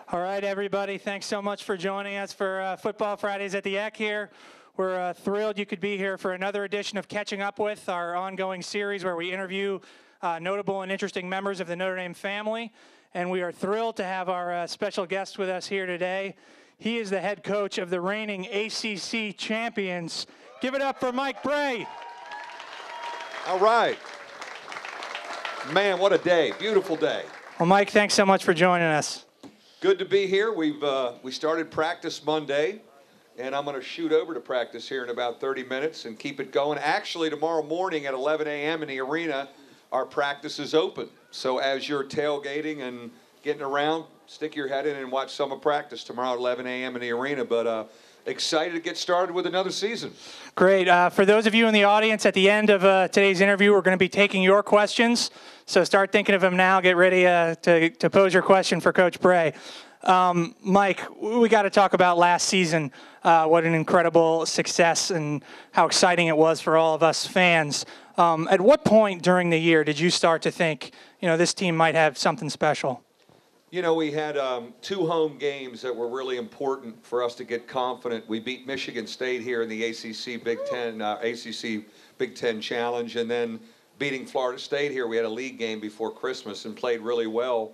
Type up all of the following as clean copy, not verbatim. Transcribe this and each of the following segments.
All right, everybody, thanks so much for joining us for Football Fridays at the Eck here. We're thrilled you could be here for another edition of Catching Up With, our ongoing series where we interview notable and interesting members of the Notre Dame family. And we are thrilled to have our special guest with us here today. He is the head coach of the reigning ACC champions. Give it up for Mike Brey. All right. Man, what a day. Beautiful day. Well, Mike, thanks so much for joining us. Good to be here. We started practice Monday, and I'm going to shoot over to practice here in about 30 minutes and keep it going. Actually, tomorrow morning at 11 a.m. in the arena, our practice is open. So as you're tailgating and getting around, stick your head in and watch some of practice tomorrow at 11 a.m. in the arena. But excited to get started with another season. Great. For those of you in the audience, at the end of today's interview, we're going to be taking your questions. So start thinking of them now. Get ready to pose your question for Coach Brey. Mike, we got to talk about last season. What an incredible success and how exciting it was for all of us fans. At what point during the year did you start to think, this team might have something special? We had 2 home games that were really important for us to get confident. We beat Michigan State here in the ACC Big Ten Challenge, and then beating Florida State here. We had a league game before Christmas and played really well.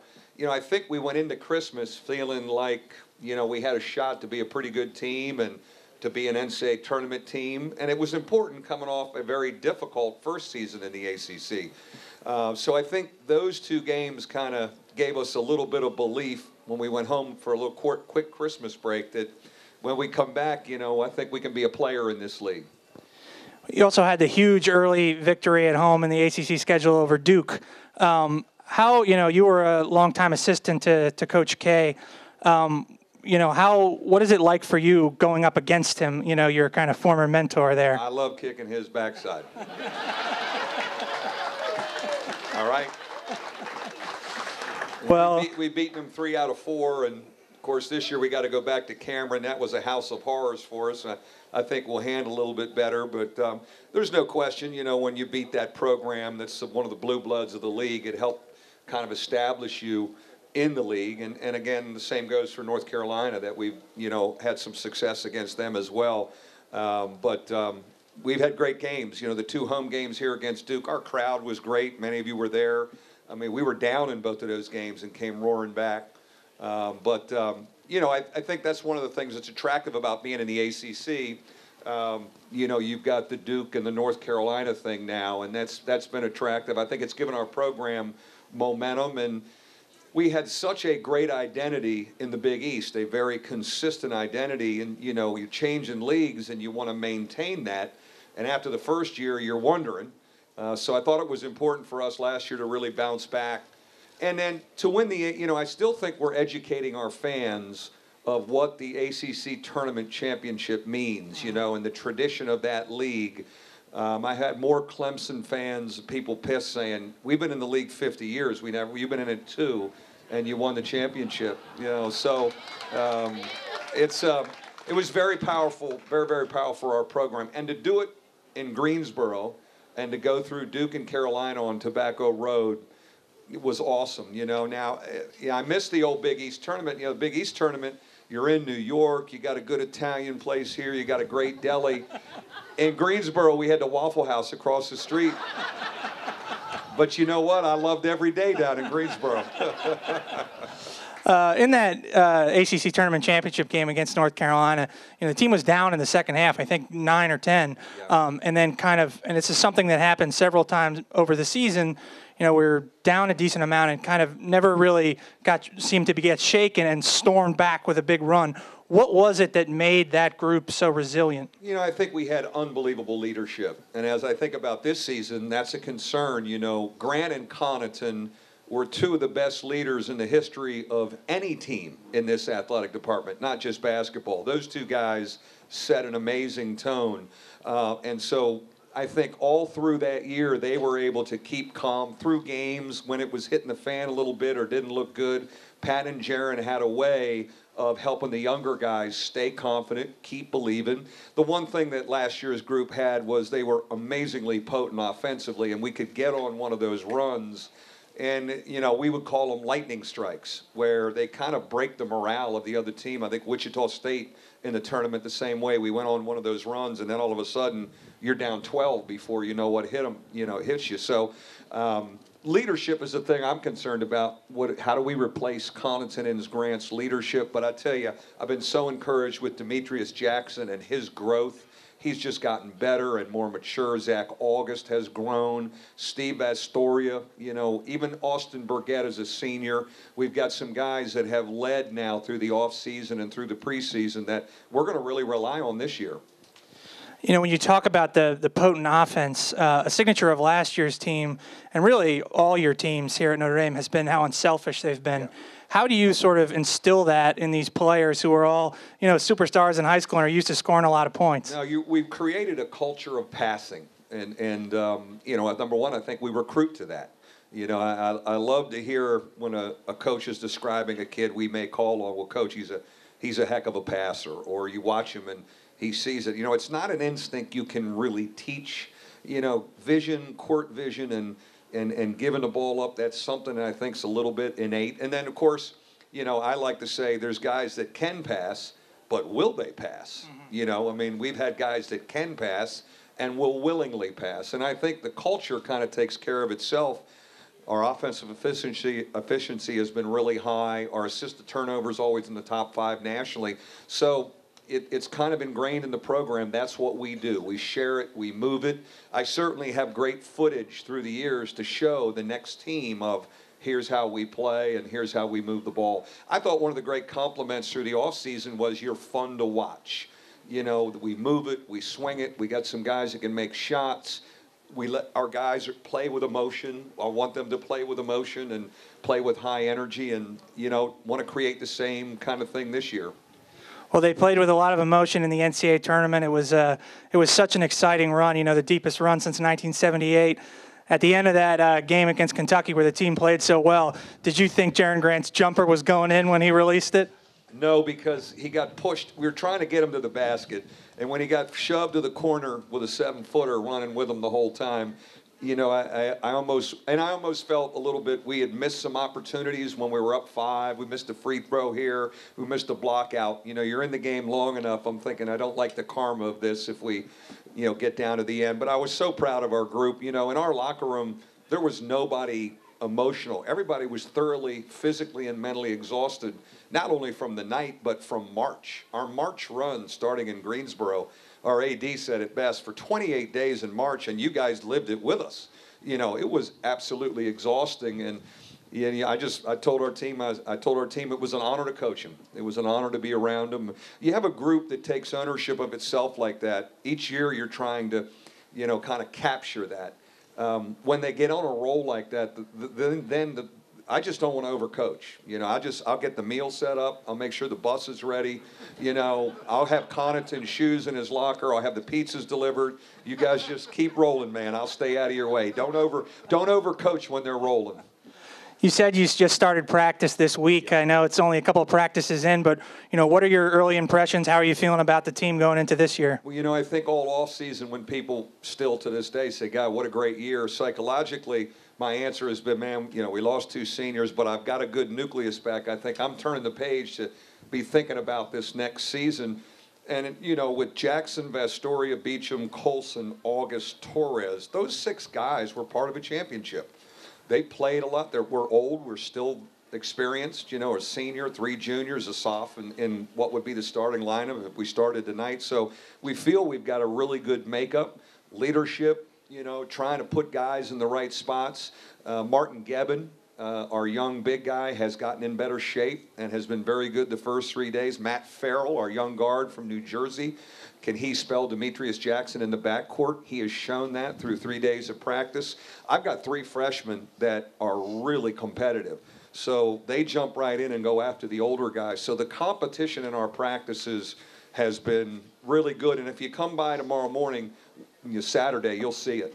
I think we went into Christmas feeling like, we had a shot to be a pretty good team and to be an NCAA tournament team. And it was important coming off a very difficult first season in the ACC. So I think those 2 games kind of gave us a little bit of belief when we went home for a little quick Christmas break that when we come back, I think we can be a player in this league. You also had the huge early victory at home in the ACC schedule over Duke. You were a longtime assistant to Coach K. What is it like for you going up against him? Your kind of former mentor there. I love kicking his backside. All right. Well, we've beaten them 3 out of 4, and of course this year we got to go back to Cameron. That was a house of horrors for us. I think we'll handle a little bit better, but there's no question, when you beat that program that's one of the blue bloods of the league, it helped kind of establish you in the league. And again, the same goes for North Carolina, that we've, had some success against them as well. But we've had great games. The 2 home games here against Duke, our crowd was great. Many of you were there. I mean, we were down in both of those games and came roaring back. I think that's one of the things that's attractive about being in the ACC. You've got the Duke and the North Carolina thing now, and that's been attractive. I think it's given our program momentum, and we had such a great identity in the Big East, a very consistent identity, and you change in leagues and you want to maintain that, and after the first year you're wondering. So I thought it was important for us last year to really bounce back. And then to win I still think we're educating our fans of what the ACC tournament championship means, and the tradition of that league. I had more Clemson fans, people pissed saying, we've been in the league 50 years. You've been in it 2, and you won the championship. So it was very powerful, very, very powerful for our program. And to do it in Greensboro and to go through Duke and Carolina on Tobacco Road, it was awesome. Now, I missed the old Big East tournament. The Big East tournament, you're in New York, you got a good Italian place here, you got a great deli. In Greensboro, we had the Waffle House across the street. But you know what? I loved every day down in Greensboro. In that ACC tournament championship game against North Carolina, the team was down in the second half, I think 9 or 10. Yeah. And then and this is something that happened several times over the season. We were down a decent amount and kind of never really seemed to get shaken and stormed back with a big run. What was it that made that group so resilient? I think we had unbelievable leadership. And as I think about this season, that's a concern. Grant and Connaughton were 2 of the best leaders in the history of any team in this athletic department, not just basketball. Those 2 guys set an amazing tone. And so I think all through that year, they were able to keep calm through games when it was hitting the fan a little bit or didn't look good. Pat and Jaron had a way of helping the younger guys stay confident, keep believing. The one thing that last year's group had was they were amazingly potent offensively, and we could get on one of those runs And, we would call them lightning strikes, where they kind of break the morale of the other team. I think Wichita State in the tournament the same way. We went on one of those runs, and then all of a sudden you're down 12 before you know what hits you. So leadership is the thing I'm concerned about. How do we replace Connaughton and Grant's leadership? But I tell you, I've been so encouraged with Demetrius Jackson and his growth. He's just gotten better and more mature. Zach August has grown. Steve Astoria, even Austin Burgett is a senior. We've got some guys that have led now through the offseason and through the preseason that we're going to really rely on this year. When you talk about the potent offense, a signature of last year's team, and really all your teams here at Notre Dame, has been how unselfish they've been. Yeah. How do you sort of instill that in these players who are all, superstars in high school and are used to scoring a lot of points? Now, we've created a culture of passing. And number one, I think we recruit to that. I love to hear when a coach is describing a kid we may call on, well, coach, he's a heck of a passer. Or you watch him and he sees it. It's not an instinct you can really teach. Vision, court vision, and giving the ball up, that's something that I think is a little bit innate. And then, of course, I like to say there's guys that can pass, but will they pass? Mm-hmm. We've had guys that can pass and will willingly pass. And I think the culture kind of takes care of itself. Our offensive efficiency has been really high. Our assist to turnover is always in the top 5 nationally. So it's kind of ingrained in the program. That's what we do. We share it. We move it. I certainly have great footage through the years to show the next team of here's how we play and here's how we move the ball. I thought one of the great compliments through the offseason was you're fun to watch. We move it. We swing it. We got some guys that can make shots. We let our guys play with emotion. I want them to play with emotion and play with high energy and, want to create the same kind of thing this year. Well, they played with a lot of emotion in the NCAA tournament. It was such an exciting run, the deepest run since 1978. At the end of that game against Kentucky where the team played so well, did you think Jaren Grant's jumper was going in when he released it? No, because he got pushed. We were trying to get him to the basket, and when he got shoved to the corner with a 7-footer running with him the whole time, I almost felt a little bit we had missed some opportunities when we were up 5. We missed a free throw here. We missed a block out. You're in the game long enough. I'm thinking I don't like the karma of this if we, get down to the end. But I was so proud of our group. In our locker room, there was nobody emotional. Everybody was thoroughly physically and mentally exhausted, not only from the night, but from March. Our March run starting in Greensboro, our AD said it best, for 28 days in March, and you guys lived it with us. It was absolutely exhausting, and I told our team it was an honor to coach them. It was an honor to be around them. You have a group that takes ownership of itself like that. Each year you're trying to, kind of capture that. When they get on a roll like that, I just don't want to overcoach. I'll get the meal set up. I'll make sure the bus is ready. I'll have Connaughton shoes in his locker. I'll have the pizzas delivered. You guys just keep rolling, man. I'll stay out of your way. Don't overcoach when they're rolling. You said you just started practice this week. I know it's only a couple of practices in, but what are your early impressions? How are you feeling about the team going into this year? Well, I think all off season when people still to this day say, God, what a great year. Psychologically, my answer has been, man, we lost 2 seniors, but I've got a good nucleus back. I think I'm turning the page to be thinking about this next season. And, with Jackson, Vastoria, Beecham, Colson, August, Torres, those 6 guys were part of a championship. They played a lot. We're old. We're still experienced. A senior, 3 juniors, a sophomore in what would be the starting lineup if we started tonight. So we feel we've got a really good makeup, leadership, trying to put guys in the right spots. Martin Gebbin, our young big guy, has gotten in better shape and has been very good the first 3 days. Matt Farrell, our young guard from New Jersey, can he spell Demetrius Jackson in the backcourt? He has shown that through 3 days of practice. I've got 3 freshmen that are really competitive. So they jump right in and go after the older guys. So the competition in our practices has been really good. And if you come by tomorrow morning, Saturday, you'll see it.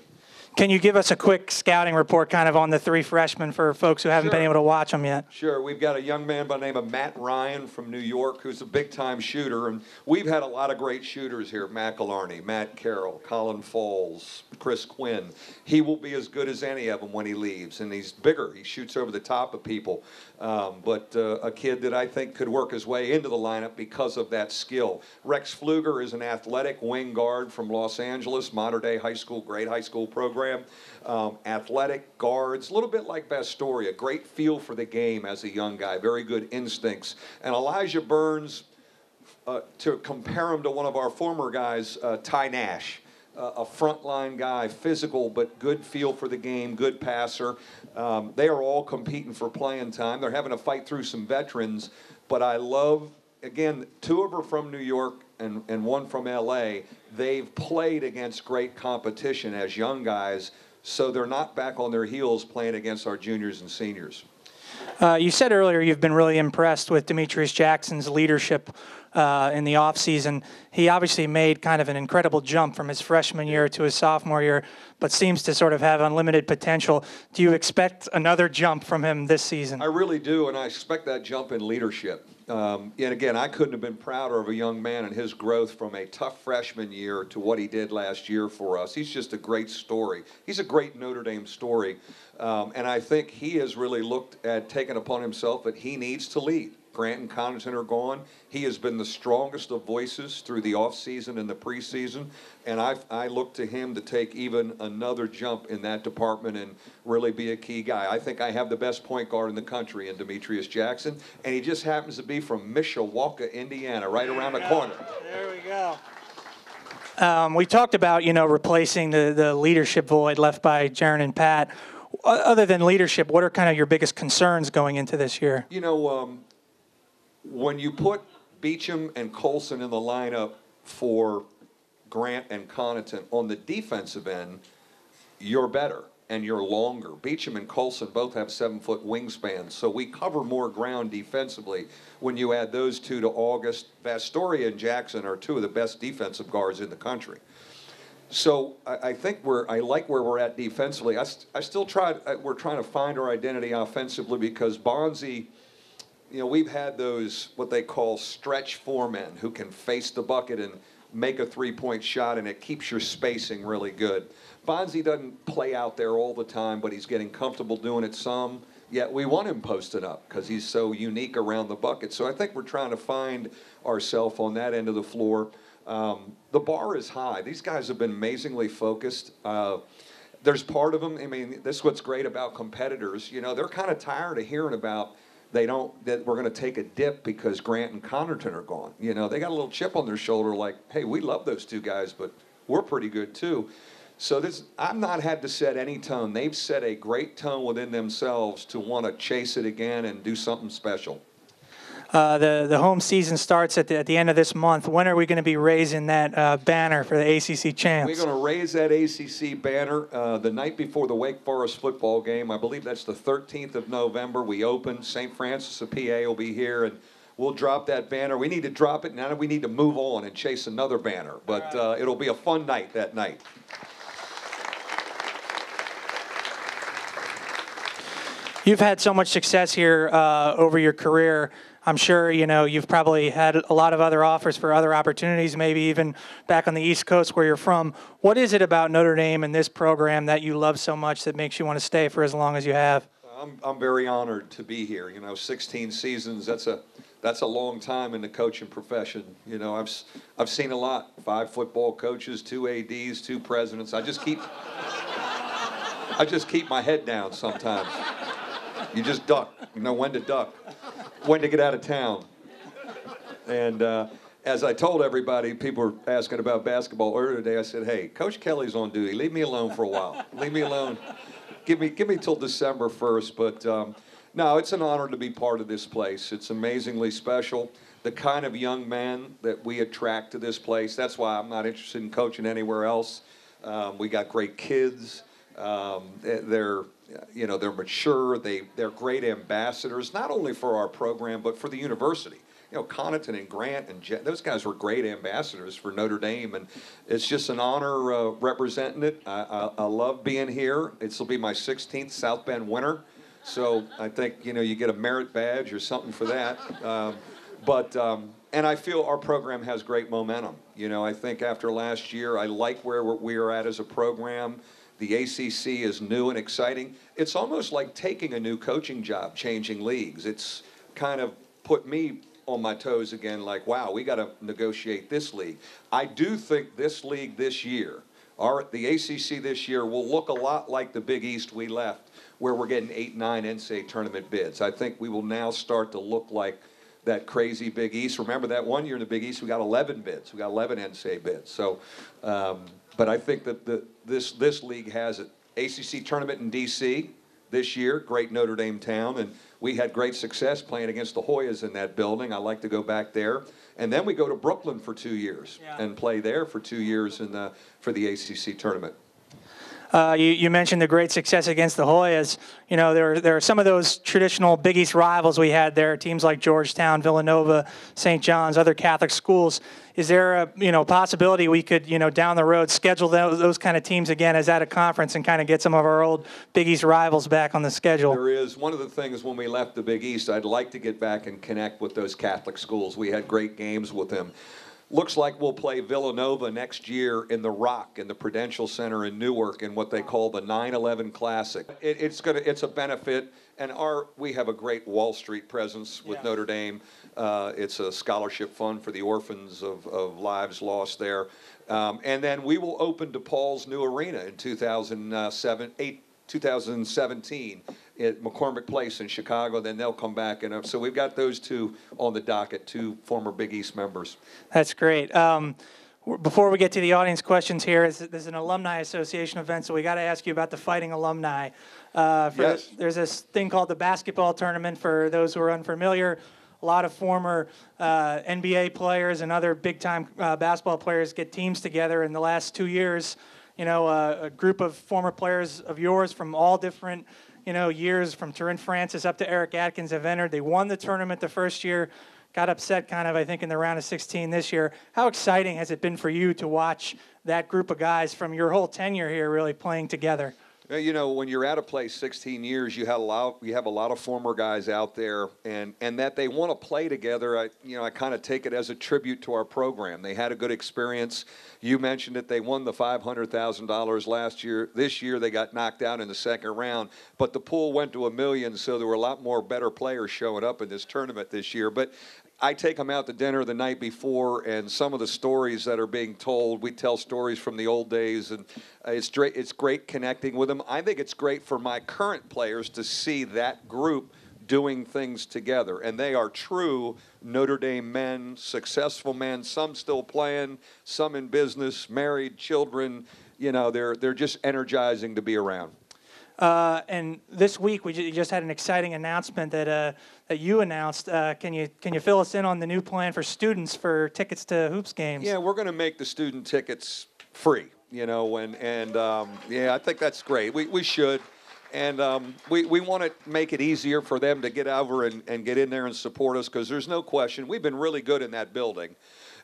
Can you give us a quick scouting report kind of on the three freshmen for folks who haven't been able to watch them yet? Sure. We've got a young man by the name of Matt Ryan from New York who's a big-time shooter. And we've had a lot of great shooters here. McElharney, Matt Carroll, Colin Falls, Chris Quinn. He will be as good as any of them when he leaves. And he's bigger. He shoots over the top of people. But a kid that I think could work his way into the lineup because of that skill. Rex Pfluger is an athletic wing guard from Los Angeles, modern-day high school, great high school program. Athletic guards, a little bit like Bastoria, great feel for the game as a young guy, very good instincts. And Elijah Burns, to compare him to one of our former guys, Ty Nash, a frontline guy, physical but good feel for the game, good passer. They are all competing for playing time. They're having to fight through some veterans, but I love, again, two of them are from New York and one from L.A. They've played against great competition as young guys, so they're not back on their heels playing against our juniors and seniors. You said earlier you've been really impressed with Demetrius Jackson's leadership in the offseason. He obviously made kind of an incredible jump from his freshman year to his sophomore year, but seems to sort of have unlimited potential. Do you expect another jump from him this season? I really do, and I expect that jump in leadership. And again, I couldn't have been prouder of a young man and his growth from a tough freshman year to what he did last year for us. He's just a great story. He's a great Notre Dame story. And I think he has really looked at taking upon himself that he needs to lead. Grant and Connaughton are gone. He has been the strongest of voices through the offseason and the preseason, and I look to him to take even another jump in that department and really be a key guy. I think I have the best point guard in the country in Demetrius Jackson, and he just happens to be from Mishawaka, Indiana, right around the corner. There we go. We talked about, replacing the leadership void left by Jaron and Pat. Other than leadership, what are kind of your biggest concerns going into this year? When you put Beecham and Colson in the lineup for Grant and Connaughton on the defensive end, you're better and you're longer. Beecham and Colson both have 7-foot wingspans, so we cover more ground defensively when you add those two to August. Bastoria and Jackson are two of the best defensive guards in the country. So I think I like where we're at defensively. We're trying to find our identity offensively because Bonzi, we've had those, what they call stretch foremen who can face the bucket and make a three-point shot, and it keeps your spacing really good. Bonzi doesn't play out there all the time, but he's getting comfortable doing it some, yet we want him posted up because he's so unique around the bucket. So I think we're trying to find ourselves on that end of the floor. The bar is high. These guys have been amazingly focused. There's part of them, this is what's great about competitors. They're kind of tired of hearing about that we're going to take a dip because Grant and Connaughton are gone. They got a little chip on their shoulder like, hey, we love those two guys, but we're pretty good too. So I've not had to set any tone. They've set a great tone within themselves to want to chase it again and do something special. The home season starts at the end of this month. When are we going to be raising that banner for the ACC champs? We're going to raise that ACC banner the night before the Wake Forest football game. I believe that's the 13th of November. We open. St. Francis of PA will be here, and we'll drop that banner. We need to drop it. Now we need to move on and chase another banner. But it'll be a fun night that night. You've had so much success here over your career. I'm sure, you've probably had a lot of other offers for other opportunities, maybe even back on the East Coast where you're from. What is it about Notre Dame and this program that you love so much that makes you want to stay for as long as you have? I'm very honored to be here. 16 seasons, that's a long time in the coaching profession. I've seen a lot. 5 football coaches, 2 ADs, 2 presidents. I just keep my head down sometimes. You just duck. You know when to duck, when to get out of town. And as I told everybody, people were asking about basketball earlier today. I said, hey, Coach Kelly's on duty. Leave me alone for a while. Leave me alone. Give me till December 1st. But no, it's an honor to be part of this place. It's amazingly special. The kind of young man that we attract to this place. That's why I'm not interested in coaching anywhere else. We got great kids. They're mature. They're great ambassadors, not only for our program, but for the university. Connaughton and Grant and those guys were great ambassadors for Notre Dame, and it's just an honor representing it. I love being here. This will be my 16th South Bend winter, so I think you get a merit badge or something for that. And I feel our program has great momentum. I think after last year, I like where we are at as a program. The ACC is new and exciting. It's almost like taking a new coaching job, changing leagues. It's kind of put me on my toes again, like, wow, we got to negotiate this league. I do think this league this year, the ACC this year, will look a lot like the Big East we left, where we're getting 8, 9 NCAA tournament bids. I think we will now start to look like that crazy Big East. Remember that one year in the Big East, we got 11 bids. We got 11 NCAA bids. So, but I think that this league has it. ACC tournament in D.C. this year, great Notre Dame town, and we had great success playing against the Hoyas in that building. I like to go back there. And then we go to Brooklyn for 2 years and play there for 2 years for the ACC tournament. You mentioned the great success against the Hoyas. There are some of those traditional Big East rivals we had there, teams like Georgetown, Villanova, St. John's, other Catholic schools. Is there a possibility we could, down the road, schedule those kind of teams again as at a conference and kind of get some of our old Big East rivals back on the schedule? There is. One of the things when we left the Big East, I'd like to get back and connect with those Catholic schools. We had great games with them. Looks like we'll play Villanova next year in the Rock in the Prudential Center in Newark in what they call the 9/11 Classic. It's a benefit, and we have a great Wall Street presence with Notre Dame. It's a scholarship fund for the orphans of lives lost there, and then we will open DePaul's new arena in 2017 at McCormick Place in Chicago. Then they'll come back, and so we've got those two on the docket, two former Big East members. That's great. Before we get to the audience questions here, there's an alumni association event, so we got to ask you about the Fighting Alumni. Yes. There's this thing called the basketball tournament. For those who are unfamiliar, a lot of former NBA players and other big-time basketball players get teams together. In the last 2 years, a group of former players of yours from all different years, from Turin Francis up to Eric Atkins, have entered. They won the tournament the first year, got upset kind of, I think, in the round of 16 this year. How exciting has it been for you to watch that group of guys from your whole tenure here really playing together? When you're at a place 16 years, you have a lot of former guys out there, and that they want to play together. I kind of take it as a tribute to our program. They had a good experience. You mentioned it. They won the $500,000 last year. This year they got knocked out in the second round, but the pool went to $1 million, so there were a lot more better players showing up in this tournament this year. But I take them out to dinner the night before, and some of the stories that are being told, we tell stories from the old days, and it's great connecting with them. I think it's great for my current players to see that group doing things together, and they are true Notre Dame men, successful men, some still playing, some in business, married, children. They're just energizing to be around. And this week you just had an exciting announcement that you announced. Can you fill us in on the new plan for students for tickets to hoops games? Yeah, we're going to make the student tickets free. I think that's great. We should. And we want to make it easier for them to get over and get in there and support us, because there's no question we've been really good in that building.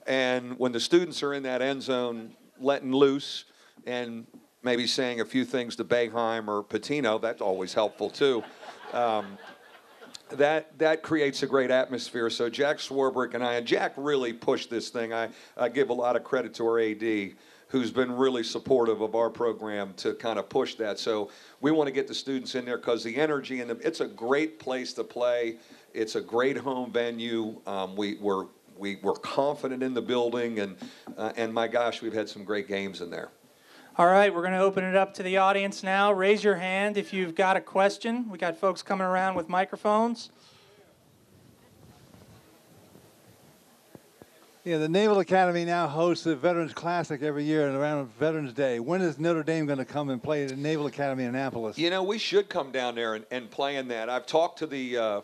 And when the students are in that end zone letting loose and maybe saying a few things to Boeheim or Patino, that's always helpful too. That creates a great atmosphere. So Jack Swarbrick and Jack really pushed this thing. I give a lot of credit to our AD, who's been really supportive of our program to kind of push that. So we want to get the students in there because the energy it's a great place to play. It's a great home venue. We're confident in the building, and my gosh, we've had some great games in there. All right, we're going to open it up to the audience now. Raise your hand if you've got a question. We got folks coming around with microphones. Yeah, the Naval Academy now hosts a Veterans Classic every year around Veterans Day. When is Notre Dame going to come and play at the Naval Academy in Annapolis? We should come down there and play in that. I've talked to the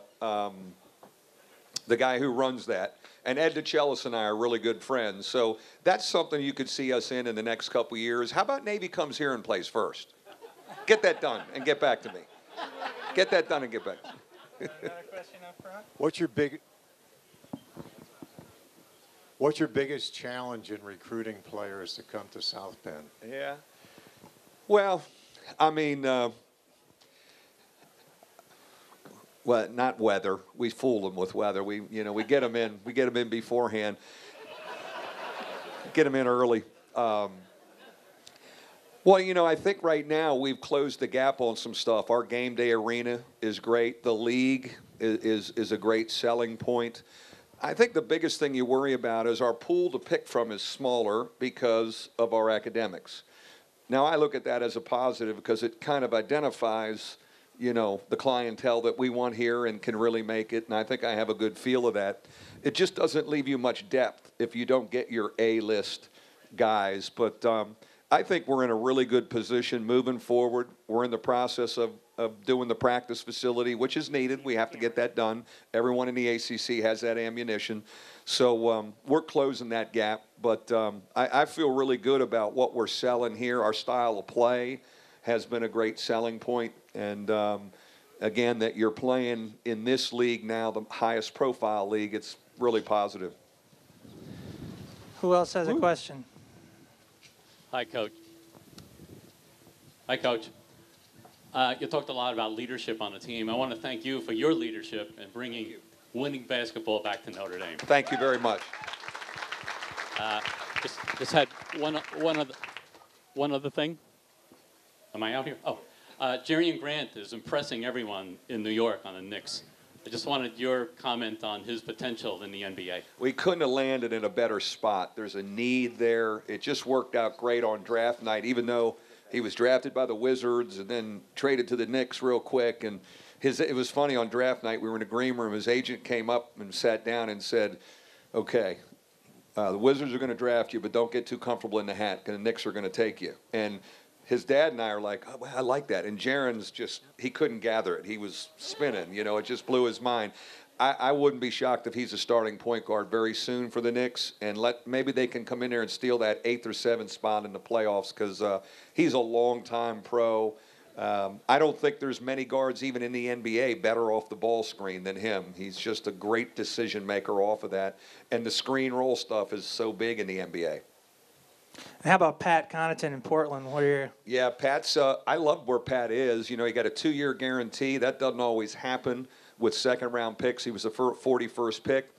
guy who runs that. And Ed DeChellis and I are really good friends. So that's something you could see us in the next couple of years. How about Navy comes here and plays first? Get that done and get back to me. Get that done and get back to me. Another question up front? What's your What's your biggest challenge in recruiting players to come to South Bend? Yeah. Well, I mean, well, not weather. We fool them with weather. We get them in. We get them in beforehand. Get them in early. Well, I think right now we've closed the gap on some stuff. Our game day arena is great. The league is a great selling point. I think the biggest thing you worry about is our pool to pick from is smaller because of our academics. Now, I look at that as a positive because it kind of identifies, the clientele that we want here and can really make it, and I think I have a good feel of that. It just doesn't leave you much depth if you don't get your A-list guys, but I think we're in a really good position moving forward. We're in the process of doing the practice facility, which is needed. We have to get that done. Everyone in the ACC has that ammunition. So we're closing that gap. But I feel really good about what we're selling here. Our style of play has been a great selling point. And, again, that you're playing in this league now, the highest profile league, it's really positive. Who else has a question? Hi, Coach. Hi, Coach. You talked a lot about leadership on the team. I want to thank you for your leadership in bringing winning basketball back to Notre Dame. Thank you very much. Just had one other thing. Am I out here? Oh, Jerry Grant is impressing everyone in New York on the Knicks. I just wanted your comment on his potential in the NBA. We couldn't have landed in a better spot. There's a need there. It just worked out great on draft night, even though he was drafted by the Wizards and then traded to the Knicks real quick. And it was funny on draft night. We were in a green room. His agent came up and sat down and said, okay, the Wizards are going to draft you, but don't get too comfortable in the hat because the Knicks are going to take you. And his dad and I are like, oh, I like that. And Jaron's he couldn't gather it. He was spinning, it just blew his mind. I wouldn't be shocked if he's a starting point guard very soon for the Knicks, and maybe they can come in there and steal that 8th or 7th spot in the playoffs because he's a long-time pro. I don't think there's many guards even in the NBA better off the ball screen than him. He's just a great decision maker off of that, and the screen roll stuff is so big in the NBA. How about Pat Connaughton in Portland? What are your... Yeah, Pat's. I love where Pat is. He got a 2-year guarantee. That doesn't always happen with second-round picks. He was the 41st pick.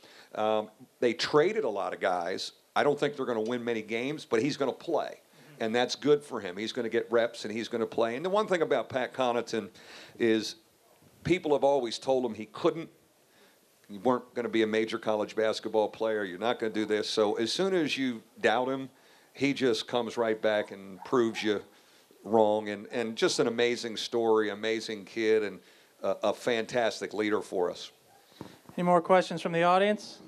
They traded a lot of guys. I don't think they're going to win many games, but he's going to play, and that's good for him. He's going to get reps, and he's going to play. And the one thing about Pat Connaughton is people have always told him he couldn't. You weren't going to be a major college basketball player. You're not going to do this. So as soon as you doubt him, he just comes right back and proves you wrong. And just an amazing story, amazing kid, and a fantastic leader for us. Any more questions from the audience?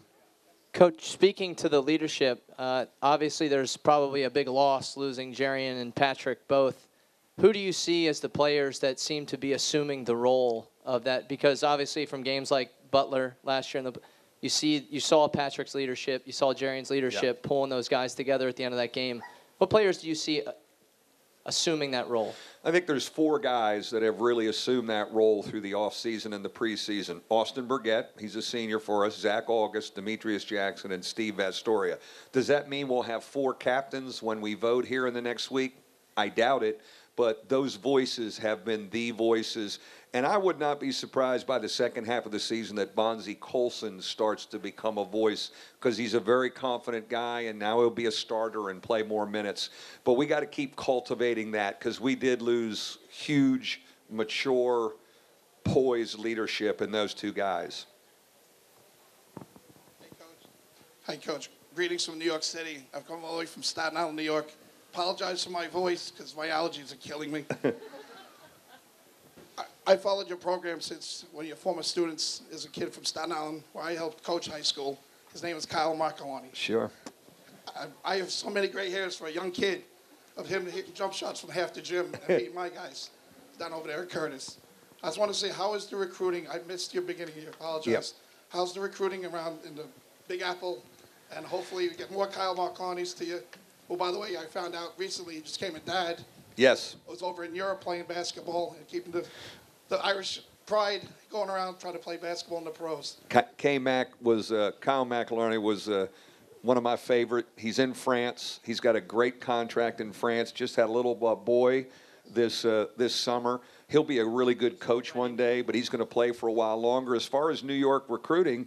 Coach, speaking to the leadership, obviously there's probably a big loss losing Jarian and Patrick both. Who do you see as the players that seem to be assuming the role of that? Because obviously from games like Butler last year, you saw Patrick's leadership, you saw Jarian's leadership, pulling those guys together at the end of that game. What players do you see assuming that role? I think there's 4 guys that have really assumed that role through the offseason and the preseason. Austin Burgett, he's a senior for us. Zach August, Demetrius Jackson, and Steve Vastoria. Does that mean we'll have 4 captains when we vote here in the next week? I doubt it. But those voices have been the voices. And I would not be surprised by the second half of the season that Bonzie Colson starts to become a voice because he's a very confident guy, and now he'll be a starter and play more minutes. But we got to keep cultivating that because we did lose huge, mature, poised leadership in those 2 guys. Hey, Coach. Hi, Coach. Greetings from New York City. I've come all the way from Staten Island, New York. Apologize for my voice because my allergies are killing me. I followed your program since one of your former students is a kid from Staten Island where I helped coach high school. His name is Kyle Marcolani. Sure. I have so many gray hairs for a young kid of him hitting jump shots from half the gym and beating my guys down over there at Curtis. I just want to say, how is the recruiting? I missed your beginning here. Apologize. Yep. How's the recruiting around in the Big Apple? And hopefully we get more Kyle Marconi's to you. Oh, by the way, I found out recently he just came a dad. Yes. I was over in Europe playing basketball and keeping the Irish pride going around trying to play basketball in the pros. Kyle McElharney was one of my favorite. He's in France. He's got a great contract in France. Just had a little boy this summer. He'll be a really good coach one day, but he's going to play for a while longer. As far as New York recruiting,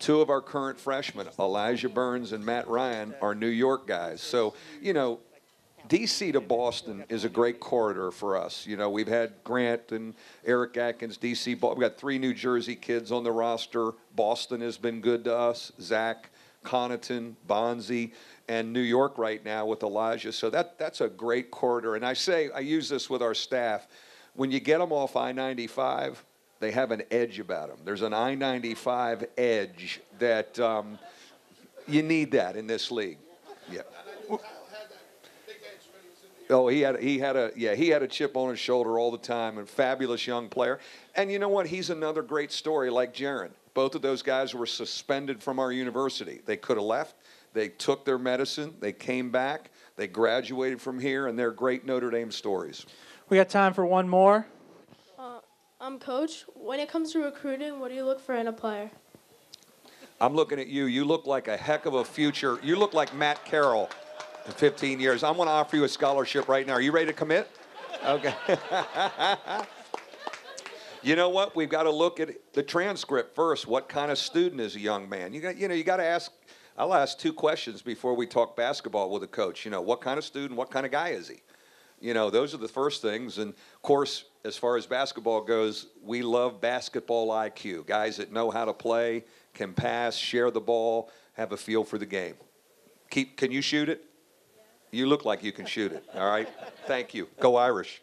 two of our current freshmen, Elijah Burns and Matt Ryan, are New York guys. So, D.C. to Boston is a great corridor for us. We've had Grant and Eric Atkins, D.C. We've got 3 New Jersey kids on the roster. Boston has been good to us. Zach, Connaughton, Bonzi, and New York right now with Elijah. So that's a great corridor. And I use this with our staff. When you get them off I-95, they have an edge about them. There's an I-95 edge that you need that in this league. Yeah. Oh, he had a chip on his shoulder all the time, and fabulous young player. And you know what? He's another great story like Jaron. Both of those guys were suspended from our university. They could have left. They took their medicine. They came back. They graduated from here, and they're great Notre Dame stories. We got time for one more. Coach, when it comes to recruiting, what do you look for in a player? I'm looking at you. You look like a heck of a future. You look like Matt Carroll in 15 years. I'm going to offer you a scholarship right now. Are you ready to commit? Okay. You know what? We've got to look at the transcript first. What kind of student is a young man? You got to ask. I'll ask 2 questions before we talk basketball with a coach. What kind of student, what kind of guy is he? Those are the first things. And, of course, as far as basketball goes, we love basketball IQ. Guys that know how to play, can pass, share the ball, have a feel for the game. Can you shoot it? Yeah. You look like you can shoot it. All right? Thank you. Go Irish.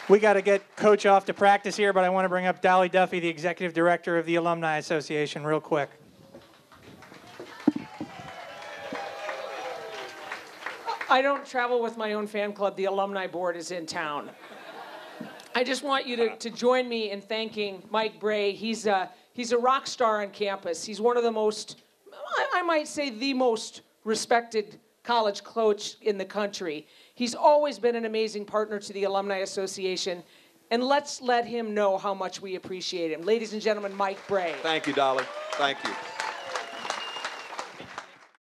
We got to get Coach off to practice here, but I want to bring up Dolly Duffy, the Executive Director of the Alumni Association, real quick. I don't travel with my own fan club. The alumni board is in town. I just want you to join me in thanking Mike Brey. He's a rock star on campus. He's one of the most, I might say, the most respected college coach in the country. He's always been an amazing partner to the Alumni Association, and let's let him know how much we appreciate him. Ladies and gentlemen, Mike Brey. Thank you, Dolly. Thank you.